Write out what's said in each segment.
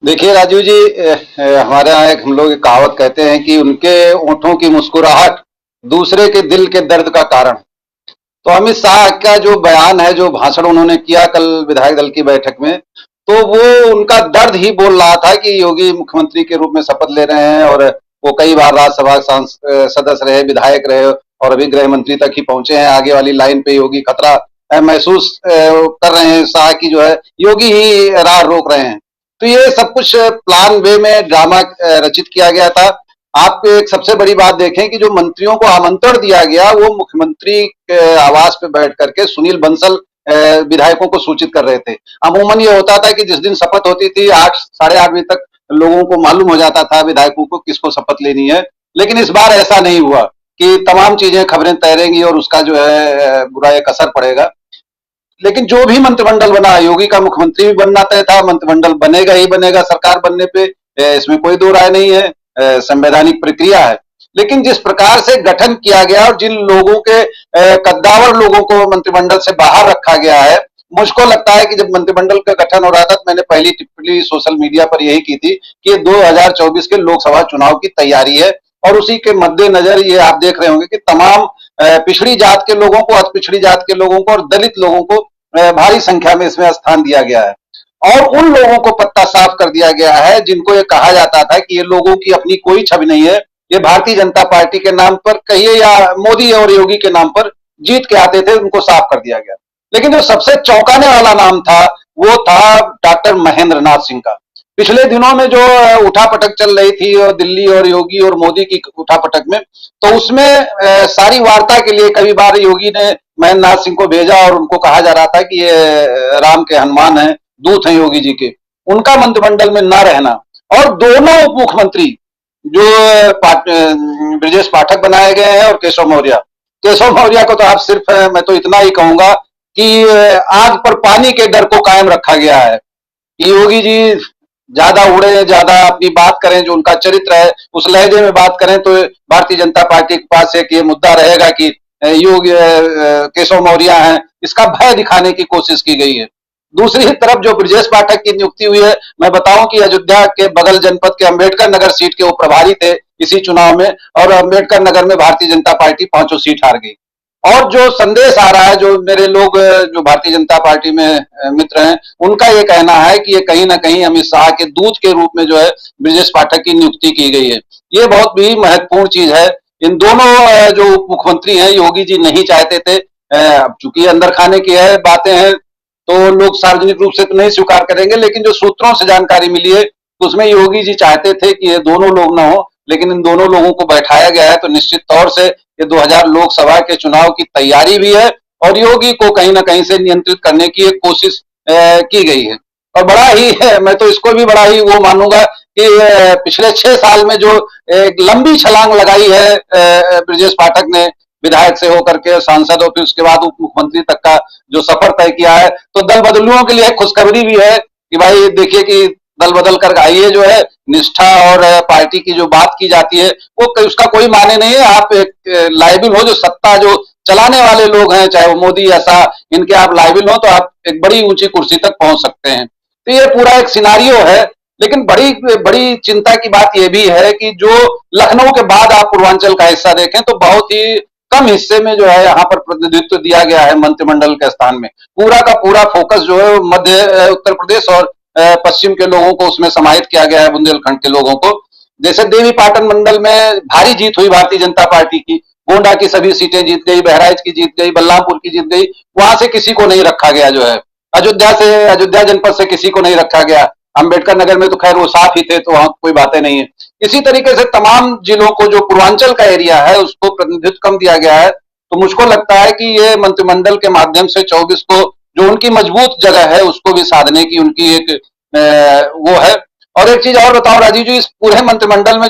देखिए राजीव जी, हमारे यहाँ हम लोग एक कहावत कहते हैं कि उनके होठों की मुस्कुराहट दूसरे के दिल के दर्द का कारण। तो अमित शाह का जो बयान है, जो भाषण उन्होंने किया कल विधायक दल की बैठक में, तो वो उनका दर्द ही बोल रहा था कि योगी मुख्यमंत्री के रूप में शपथ ले रहे हैं और वो कई बार राज्यसभा सदस्य रहे, विधायक रहे और अभी गृह मंत्री तक ही पहुंचे हैं। आगे वाली लाइन पे योगी खतरा महसूस कर रहे हैं। शाह की जो है योगी ही राह रोक रहे हैं। तो ये सब कुछ प्लान वे में ड्रामा रचित किया गया था। आप एक सबसे बड़ी बात देखें कि जो मंत्रियों को आमंत्रण दिया गया वो मुख्यमंत्री के आवास पे बैठ करके सुनील बंसल विधायकों को सूचित कर रहे थे। अमूमन ये होता था कि जिस दिन शपथ होती थी 8 साढ़े 8 बजे तक लोगों को मालूम हो जाता था विधायकों को किसको शपथ लेनी है। लेकिन इस बार ऐसा नहीं हुआ कि तमाम चीजें खबरें तैरेंगी और उसका जो है बुरा एक असर पड़ेगा। लेकिन जो भी मंत्रिमंडल बना, योगी का मुख्यमंत्री भी बनना तय था, मंत्रिमंडल बनेगा ही बनेगा सरकार बनने पे, इसमें कोई दो राय नहीं है, संवैधानिक प्रक्रिया है। लेकिन जिस प्रकार से गठन किया गया और जिन लोगों के कद्दावर लोगों को मंत्रिमंडल से बाहर रखा गया है, मुझको लगता है कि जब मंत्रिमंडल का गठन हो रहा था तो मैंने पहली टिप्पणी सोशल मीडिया पर यही की थी कि 2024 के लोकसभा चुनाव की तैयारी है और उसी के मद्देनजर ये आप देख रहे होंगे कि तमाम पिछड़ी जात के लोगों को, अति पिछड़ी जात के लोगों को और दलित लोगों को भारी संख्या में इसमें स्थान दिया गया है। और उन लोगों को पत्ता साफ कर दिया गया है जिनको ये कहा जाता था कि ये लोगों की अपनी कोई छवि नहीं है, ये भारतीय जनता पार्टी के नाम पर कहिए या मोदी और योगी के नाम पर जीत के आते थे, उनको साफ कर दिया गया। लेकिन जो सबसे चौंकाने वाला नाम था वो था डॉक्टर महेंद्र नाथ सिंह का। पिछले दिनों में जो उठापटक चल रही थी और दिल्ली और योगी और मोदी की उठापटक में, तो उसमें सारी वार्ता के लिए कई बार योगी ने महेंद्र नाथ सिंह को भेजा और उनको कहा जा रहा था कि ये राम के हनुमान हैं, दूत हैं योगी जी के, उनका मंत्रिमंडल में न रहना। और दोनों उप मुख्यमंत्री जो ब्रजेश पाठक बनाए गए हैं और केशव मौर्य को तो आप सिर्फ मैं तो इतना ही कहूंगा कि आग पर पानी के डर को कायम रखा गया है कि योगी जी ज्यादा उड़े, ज्यादा अपनी बात करें, जो उनका चरित्र है उस लहजे में बात करें तो भारतीय जनता पार्टी के पास एक ये मुद्दा रहेगा कि योगी केशव मौर्य हैं, इसका भय दिखाने की कोशिश की गई है। दूसरी तरफ जो ब्रजेश पाठक की नियुक्ति हुई है, मैं बताऊं कि अयोध्या के बगल जनपद के अंबेडकर नगर सीट के वो प्रभारी थे इसी चुनाव में और अंबेडकर नगर में भारतीय जनता पार्टी 5 सीट हार गई। और जो संदेश आ रहा है, जो मेरे लोग जो भारतीय जनता पार्टी में मित्र हैं, उनका ये कहना है कि ये कहीं ना कहीं अमित शाह के दूत के रूप में जो है ब्रजेश पाठक की नियुक्ति की गई है। ये बहुत भी महत्वपूर्ण चीज है। इन दोनों जो उप मुख्यमंत्री हैं, योगी जी नहीं चाहते थे, अब चूंकि अंदर खाने की है बातें हैं तो लोग सार्वजनिक रूप से तो नहीं स्वीकार करेंगे, लेकिन जो सूत्रों से जानकारी मिली है तो उसमें योगी जी चाहते थे कि ये दोनों लोग ना हो, लेकिन इन दोनों लोगों को बैठाया गया है। तो निश्चित तौर से ये 2000 लोकसभा के चुनाव की तैयारी भी है और योगी को कहीं ना कहीं से नियंत्रित करने की एक कोशिश की गई है। और बड़ा ही मैं तो इसको भी बड़ा ही वो मानूंगा कि पिछले 6 साल में जो एक लंबी छलांग लगाई है ब्रजेश पाठक ने, विधायक से होकर के सांसद और फिर उसके बाद उप मुख्यमंत्री तक का जो सफर तय किया है, तो दल बदलुओं के लिए खुशखबरी भी है कि भाई देखिए कि दल बदल कर आइए, जो है निष्ठा और पार्टी की जो बात की जाती है वो उसका कोई माने नहीं है। आप एक लायबिल हो, जो सत्ता जो चलाने वाले लोग हैं, चाहे वो मोदी या शाह, इनके आप लायबिल हो तो आप एक बड़ी ऊंची कुर्सी तक पहुंच सकते हैं। तो ये पूरा एक सिनारियो है। लेकिन बड़ी बड़ी चिंता की बात यह भी है कि जो लखनऊ के बाद आप पूर्वांचल का हिस्सा देखें तो बहुत ही कम हिस्से में जो है यहाँ पर प्रतिनिधित्व दिया गया है मंत्रिमंडल के स्थान में। पूरा का पूरा फोकस जो है मध्य उत्तर प्रदेश और पश्चिम के लोगों को उसमें समाहित किया गया है, बुंदेलखंड के लोगों को। जैसे देवी पाटन मंडल में भारी जीत हुई भारतीय जनता पार्टी की, गोंडा की सभी सीटें जीत गई, बहराइच की जीत गई, बल्लामपुर की जीत गई, वहां से किसी को नहीं रखा गया जो है। अयोध्या जनपद से किसी को नहीं रखा गया। अंबेडकर नगर में तो खैर वो साफ ही थे तो वहां कोई बातें नहीं है। इसी तरीके से तमाम जिलों को, जो पूर्वांचल का एरिया है, उसको प्रतिनिधित्व कम दिया गया है। तो मुझको लगता है कि ये मंत्रिमंडल के माध्यम से 24 को जो उनकी मजबूत जगह है उसको भी साधने की उनकी एक वो है। और एक चीज और बताओ राजीव जी, इस पूरे मंत्रिमंडल में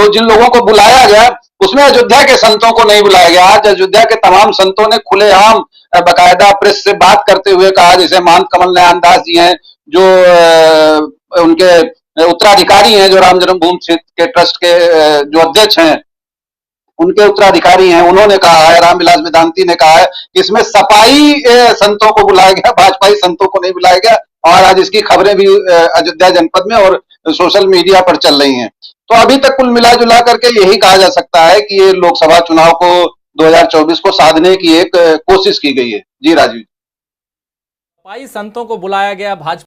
जिन लोगों को बुलाया गया उसमें अयोध्या के संतों को नहीं बुलाया गया। आज अयोध्या के तमाम संतों ने खुलेआम बकायदा प्रेस से बात करते हुए कहा, जैसे महंत कमल नयन दास जी हैं जो उनके उत्तराधिकारी हैं, जो राम जन्मभूमि क्षेत्र के ट्रस्ट के जो अध्यक्ष हैं, उनके उत्तराधिकारी हैं, उन्होंने कहा है, रामविलास वेदांती ने कहा है कि इसमें सपाई संतों को बुलाया गया, भाजपाई संतों को नहीं बुलाया गया। और आज इसकी खबरें भी अयोध्या जनपद में और सोशल मीडिया पर चल रही हैं। तो अभी तक कुल मिला जुला करके यही कहा जा सकता है कि ये लोकसभा चुनाव को 2024 को साधने की एक कोशिश की गई है। जी राजीव। सपाई संतों को बुलाया गया भाजपा